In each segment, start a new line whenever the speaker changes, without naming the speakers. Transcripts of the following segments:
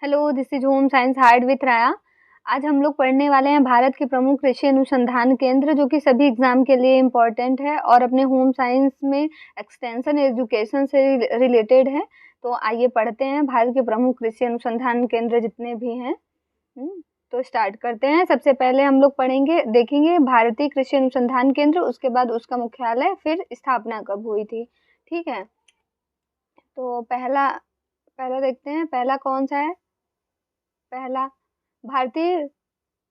Hello, this is home science hard with राया। आज हम लोग पढ़ने वाले हैं भारत के प्रमुख कृषि अनुसंधान केंद्र, जो कि सभी एग्जाम के लिए इम्पोर्टेंट है और अपने होम साइंस में एक्सटेंशन एजुकेशन से रिलेटेड है। तो आइए पढ़ते हैं भारत के प्रमुख कृषि अनुसंधान केंद्र जितने भी हैं। तो स्टार्ट करते हैं। सबसे पहले हम लोग पढ़ेंगे, देखेंगे भारतीय कृषि अनुसंधान केंद्र, उसके बाद उसका मुख्यालय, फिर स्थापना कब हुई थी। ठीक है, तो पहला पहला देखते हैं, पहला कौन सा है। पहला भारतीय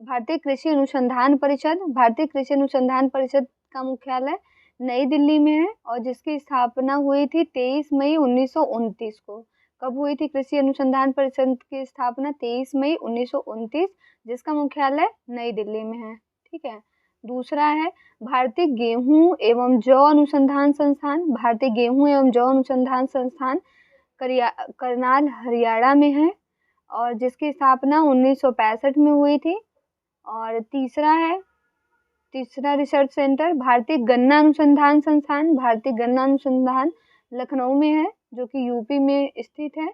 भारतीय कृषि अनुसंधान परिषद। भारतीय कृषि अनुसंधान परिषद का मुख्यालय नई दिल्ली में है और जिसकी स्थापना हुई थी 23 मई 1929 को। कब हुई थी कृषि अनुसंधान परिषद की स्थापना? 23 मई 1929, जिसका मुख्यालय नई दिल्ली में है। ठीक है। दूसरा है भारतीय गेहूं एवं जौ अनुसंधान संस्थान। भारतीय गेहूं एवं जौ अनुसंधान संस्थान करनाल हरियाणा में है और जिसकी स्थापना 1965 में हुई थी। और तीसरा रिसर्च सेंटर भारतीय गन्ना अनुसंधान संस्थान। भारतीय गन्ना अनुसंधान लखनऊ में है, जो कि यूपी में स्थित है।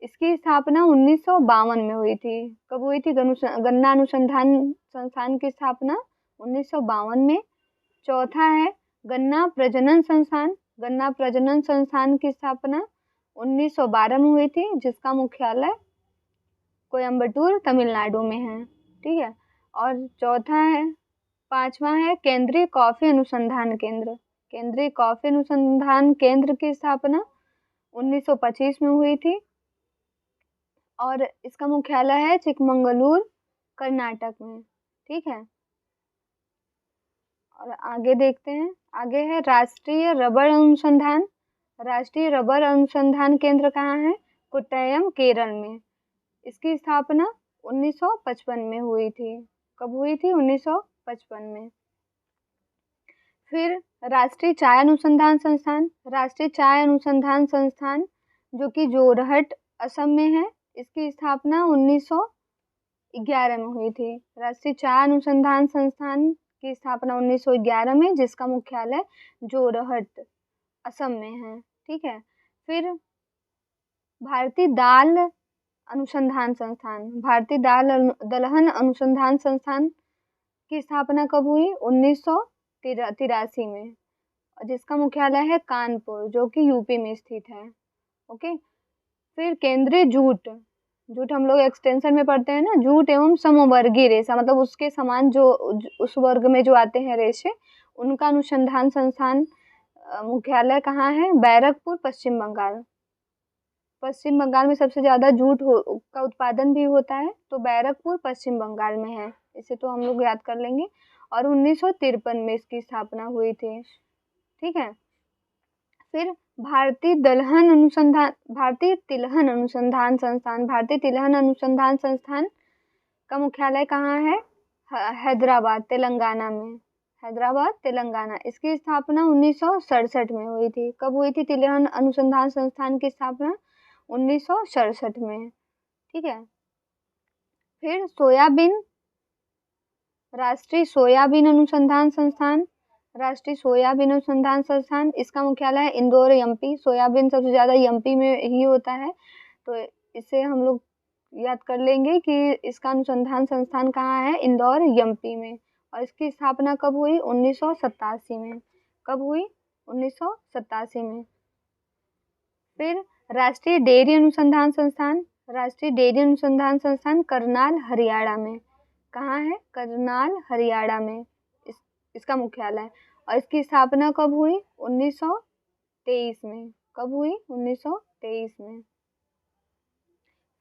इसकी स्थापना 1952 में हुई थी। कब हुई थी गन्ना अनुसंधान संस्थान की स्थापना? 1952 में। चौथा है गन्ना प्रजनन संस्थान। गन्ना प्रजनन संस्थान की स्थापना 1912 में हुई थी, जिसका मुख्यालय कोयम्बटूर तमिलनाडु में है। ठीक है। और पांचवा है केंद्रीय कॉफी अनुसंधान केंद्र। केंद्रीय कॉफी अनुसंधान केंद्र की स्थापना 1925 में हुई थी और इसका मुख्यालय है चिकमंगलूर, कर्नाटक में। ठीक है। और आगे देखते हैं, आगे है राष्ट्रीय रबड़ अनुसंधान। राष्ट्रीय रबड़ अनुसंधान केंद्र कहाँ है? कोट्टयम, केरल में। इसकी स्थापना 1955 में हुई थी। कब हुई थी? 1955 में। फिर राष्ट्रीय चाय अनुसंधान संस्थान। राष्ट्रीय चाय अनुसंधान संस्थान, जो कि जोरहट, असम में है। इसकी स्थापना 1911 में हुई थी। राष्ट्रीय चाय अनुसंधान संस्थान की स्थापना 1911 में, जिसका मुख्यालय जोरहट, असम में है। ठीक है। फिर भारतीय दाल अनुसंधान संस्थान। भारतीय दलहन अनुसंधान संस्थान की स्थापना कब हुई? 1983 में, जिसका मुख्यालय है कानपुर, जो कि यूपी में स्थित है। ओके। फिर केंद्रीय जूट हम लोग एक्सटेंशन में पढ़ते हैं ना, जूट एवं समवर्गीय रेशा, मतलब उसके समान जो उस वर्ग में जो आते हैं रेशे, उनका अनुसंधान संस्थान मुख्यालय कहाँ है? बैरकपुर, पश्चिम बंगाल। पश्चिम बंगाल में सबसे ज़्यादा जूट का उत्पादन भी होता है, तो बैरकपुर पश्चिम बंगाल में है। इसे तो हम लोग याद कर लेंगे। और 1953 में इसकी स्थापना हुई थी। ठीक है। फिर भारतीय तिलहन अनुसंधान संस्थान। भारतीय तिलहन अनुसंधान संस्थान का मुख्यालय कहाँ है? हैदराबाद, तेलंगाना में। हैदराबाद, तेलंगाना। इसकी स्थापना 1967 में हुई थी। कब हुई थी तिलहन अनुसंधान संस्थान की स्थापना? 1967 में। ठीक है। फिर सोयाबीन, राष्ट्रीय सोयाबीन अनुसंधान संस्थान। राष्ट्रीय सोयाबीन अनुसंधान संस्थान, इसका मुख्यालय है इंदौर, एमपी। सोयाबीन सबसे ज़्यादा एमपी में ही होता है, तो इसे हम लोग याद कर लेंगे कि इसका अनुसंधान संस्थान कहाँ है? इंदौर, एमपी में। और इसकी स्थापना कब हुई? 1987 में। कब हुई? 1987 में। फिर राष्ट्रीय डेयरी अनुसंधान संस्थान। राष्ट्रीय डेयरी अनुसंधान संस्थान करनाल, हरियाणा में। कहाँ है? करनाल, हरियाणा में इसका मुख्यालय। और इसकी स्थापना कब हुई? 1923 में। कब हुई? 1923 में।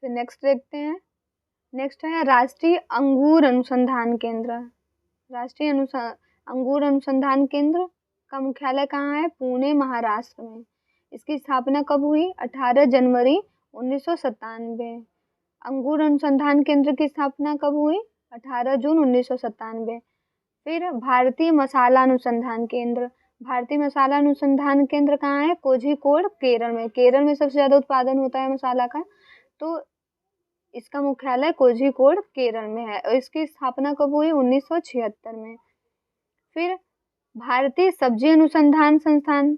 फिर नेक्स्ट देखते हैं। नेक्स्ट है राष्ट्रीय अंगूर अनुसंधान केंद्र। राष्ट्रीय अंगूर अनुसंधान केंद्र का मुख्यालय कहाँ है? पुणे, महाराष्ट्र में। इसकी स्थापना कब हुई? 18 जनवरी 1997। अंगूर अनुसंधान केंद्र की स्थापना कब हुई? 18 जून 1997। फिर भारतीय मसाला अनुसंधान केंद्र। भारतीय मसाला अनुसंधान केंद्र कहाँ है? कोझिकोड, केरल में। केरल में सबसे ज़्यादा उत्पादन होता है मसाला का, तो इसका मुख्यालय कोझिकोड, केरल में है। और इसकी स्थापना कब हुई? 1976 में। फिर भारतीय सब्जी अनुसंधान संस्थान।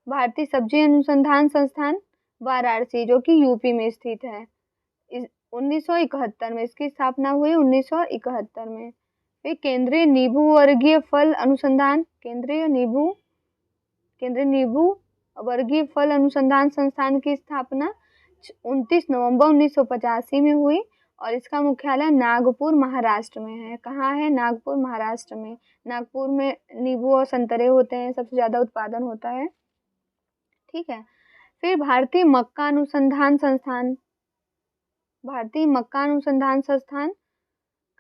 भारतीय सब्जी अनुसंधान संस्थान वाराणसी, जो कि यूपी में स्थित है। 1971 में, इसकी स्थापना हुई 1971 में। फिर केंद्रीय नींबू वर्गीय फल अनुसंधान, केंद्रीय नींबू वर्गीय फल अनुसंधान संस्थान की स्थापना 29 नवंबर 1985 में हुई और इसका मुख्यालय नागपुर महाराष्ट्र में है। कहाँ है? नागपुर महाराष्ट्र में। नागपुर में नींबू और संतरे होते हैं, सबसे ज़्यादा उत्पादन होता है। ठीक है। फिर भारतीय मक्का अनुसंधान संस्थान, भारतीय मक्का अनुसंधान संस्थान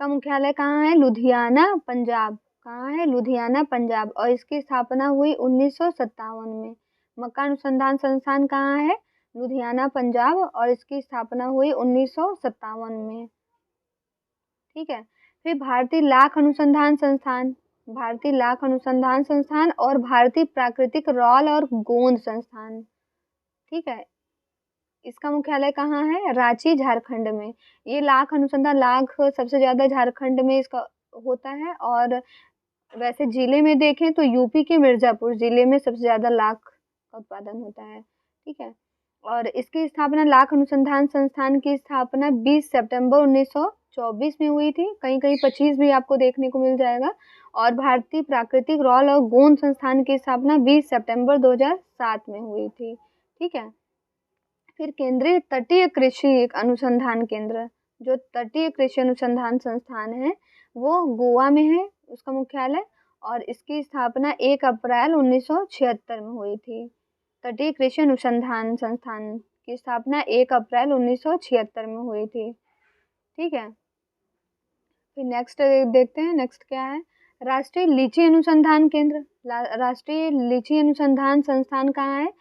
का मुख्यालय कहाँ है? लुधियाना पंजाब। कहाँ है? लुधियाना पंजाब और इसकी स्थापना हुई 1957 में। मक्का अनुसंधान संस्थान कहाँ है? लुधियाना पंजाब और इसकी स्थापना हुई 1957 में। ठीक है। फिर भारतीय लाख अनुसंधान संस्थान, भारतीय लाख अनुसंधान संस्थान और भारतीय प्राकृतिक रॉल और गोंद संस्थान। ठीक है। इसका मुख्यालय कहाँ है? रांची झारखंड में। ये लाख अनुसंधान, लाख सबसे ज़्यादा झारखंड में इसका होता है और वैसे जिले में देखें तो यूपी के मिर्ज़ापुर जिले में सबसे ज़्यादा लाख का उत्पादन होता है। ठीक है। और इसकी स्थापना, लाख अनुसंधान संस्थान की स्थापना 20 सितंबर 1924 में हुई थी। कहीं कहीं 25 भी आपको देखने को मिल जाएगा। और भारतीय प्राकृतिक रॉल और गोंद संस्थान की स्थापना 20 सितंबर 2007 में हुई थी। ठीक है। फिर केंद्रीय तटीय कृषि अनुसंधान केंद्र, जो तटीय कृषि अनुसंधान संस्थान है वो गोवा में है, उसका मुख्यालय, और इसकी स्थापना 1 अप्रैल 1976 में हुई थी। तटीय कृषि अनुसंधान संस्थान की स्थापना 1 अप्रैल 1976 में हुई थी। ठीक है। फिर नेक्स्ट देखते हैं, नेक्स्ट क्या है? राष्ट्रीय लीची अनुसंधान केंद्र, राष्ट्रीय लीची अनुसंधान संस्थान कहाँ है?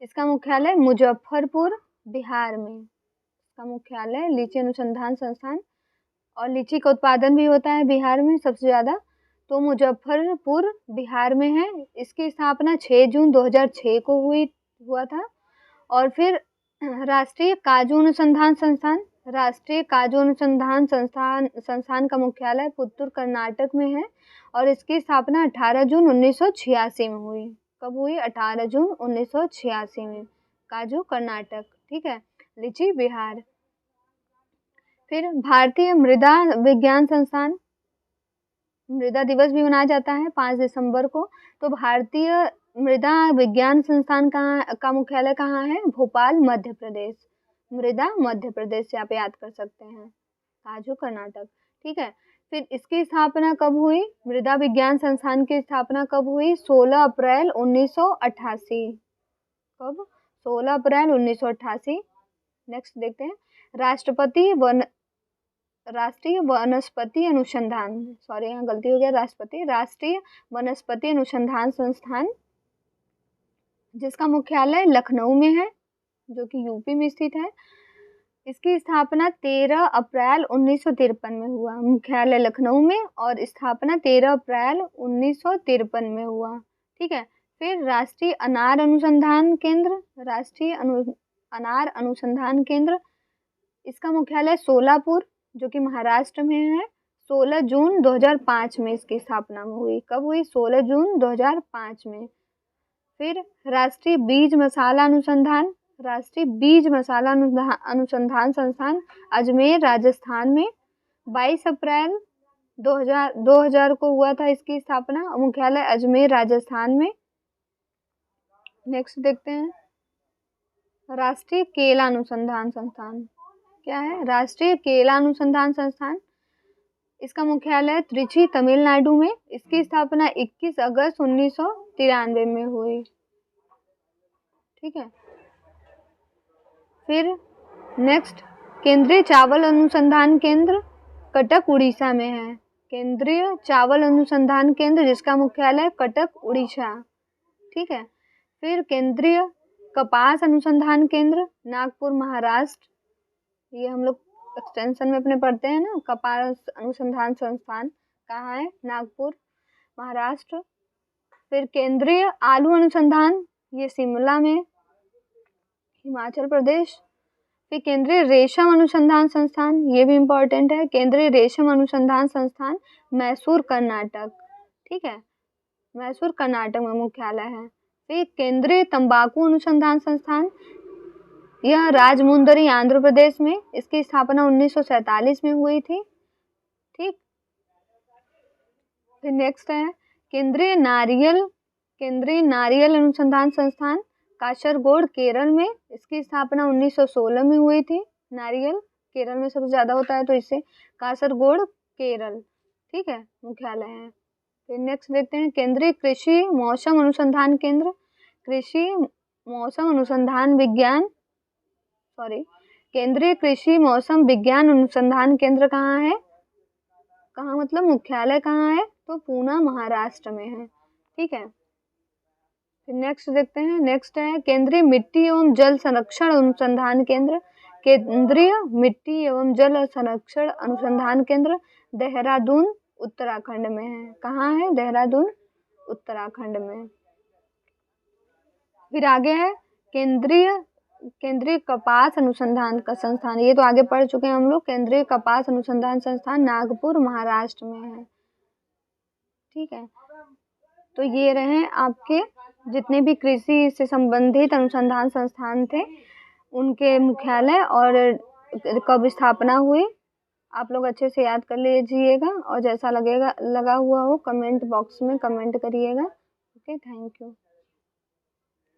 इसका मुख्यालय मुजफ्फरपुर बिहार में, इसका मुख्यालय लीची अनुसंधान संस्थान, और लीची का उत्पादन भी होता है बिहार में सबसे ज़्यादा, तो मुजफ्फरपुर बिहार में है। इसकी स्थापना 6 जून 2006 को हुआ था। और फिर राष्ट्रीय काजू अनुसंधान संस्थान, राष्ट्रीय काजू अनुसंधान संस्थान का मुख्यालय पुत्तूर कर्नाटक में है और इसकी स्थापना 18 जून 1986 में हुई। कब हुई? 18 जून 1986 में। काजू कर्नाटक। ठीक है। लीची बिहार। फिर भारतीय मृदा विज्ञान संस्थान, मृदा दिवस भी मनाया जाता है 5 दिसंबर को। तो भारतीय मृदा विज्ञान संस्थान का मुख्यालय कहाँ है? भोपाल मध्य प्रदेश। मृदा मध्य प्रदेश से आप याद कर सकते हैं। काजू कर्नाटक। ठीक है। फिर इसकी स्थापना कब हुई? मृदा विज्ञान संस्थान की स्थापना कब हुई? 16 अप्रैल 1988। कब? 16 अप्रैल 1988। नेक्स्ट देखते हैं, राष्ट्रीय वनस्पति अनुसंधान, सॉरी यहाँ गलती हो गया, राष्ट्रीय वनस्पति अनुसंधान संस्थान, जिसका मुख्यालय लखनऊ में है, जो कि यूपी में स्थित है। इसकी स्थापना 13 अप्रैल 1953 में हुआ। मुख्यालय लखनऊ में और स्थापना 13 अप्रैल 1953 में हुआ। ठीक है। फिर राष्ट्रीय अनार अनुसंधान केंद्र, अनार अनुसंधान केंद्र, इसका मुख्यालय सोलापुर, जो कि महाराष्ट्र में है। 16 जून 2005 में इसकी स्थापना हुई। कब हुई? 16 जून 2005 में। फिर राष्ट्रीय बीज मसाला अनुसंधान, राष्ट्रीय बीज मसाला अनुसंधान संस्थान अजमेर राजस्थान में 22 अप्रैल 2000 को हुआ था इसकी स्थापना। मुख्यालय अजमेर राजस्थान में। नेक्स्ट देखते हैं, राष्ट्रीय केला अनुसंधान संस्थान क्या है? राष्ट्रीय केला अनुसंधान संस्थान, इसका मुख्यालय त्रिची तमिलनाडु में। इसकी स्थापना 21 अगस्त 1993 में हुई। ठीक है। फिर नेक्स्ट, केंद्रीय चावल अनुसंधान केंद्र कटक उड़ीसा में है। केंद्रीय चावल अनुसंधान केंद्र, जिसका मुख्यालय कटक उड़ीसा। ठीक है। फिर केंद्रीय कपास अनुसंधान केंद्र नागपुर महाराष्ट्र, ये हम लोग एक्सटेंशन में अपने पढ़ते हैं ना, कपास अनुसंधान संस्थान कहाँ है? नागपुर महाराष्ट्र। फिर केंद्रीय आलू अनुसंधान, ये शिमला में, हिमाचल प्रदेश। फिर केंद्रीय रेशम अनुसंधान संस्थान, ये भी इम्पोर्टेंट है, केंद्रीय रेशम अनुसंधान संस्थान मैसूर कर्नाटक। ठीक है। मैसूर कर्नाटक में मुख्यालय है। फिर केंद्रीय तंबाकू अनुसंधान संस्थान, यह राजमुंदरी आंध्र प्रदेश में, इसकी स्थापना 1947 में हुई थी। ठीक, फिर नेक्स्ट है केंद्रीय नारियल अनुसंधान संस्थान कासरगोड केरल में, इसकी स्थापना 1916 में हुई थी। नारियल केरल में सबसे ज्यादा होता है तो इससे कासरगोड केरल, ठीक है, मुख्यालय है। फिर नेक्स्ट देखते हैं केंद्रीय कृषि मौसम अनुसंधान केंद्र, केंद्रीय कृषि मौसम विज्ञान अनुसंधान केंद्र कहाँ है, कहाँ मतलब मुख्यालय कहाँ है, तो पूना महाराष्ट्र में है। ठीक है, फिर नेक्स्ट देखते हैं, नेक्स्ट है केंद्रीय मिट्टी एवं जल संरक्षण अनुसंधान केंद्र, केंद्रीय मिट्टी एवं जल संरक्षण अनुसंधान केंद्र देहरादून उत्तराखंड में है। कहाँ है, देहरादून उत्तराखंड में। फिर आगे है केंद्रीय कपास अनुसंधान का संस्थान, ये तो आगे पढ़ चुके हैं हम लोग, केंद्रीय कपास अनुसंधान संस्थान नागपुर महाराष्ट्र में है। ठीक है, तो ये रहे आपके जितने भी कृषि से संबंधित अनुसंधान संस्थान थे उनके मुख्यालय और कब स्थापना हुई। आप लोग अच्छे से याद कर लीजिएगा और जैसा लगा हुआ हो कमेंट बॉक्स में कमेंट करिएगा। Okay, thank you.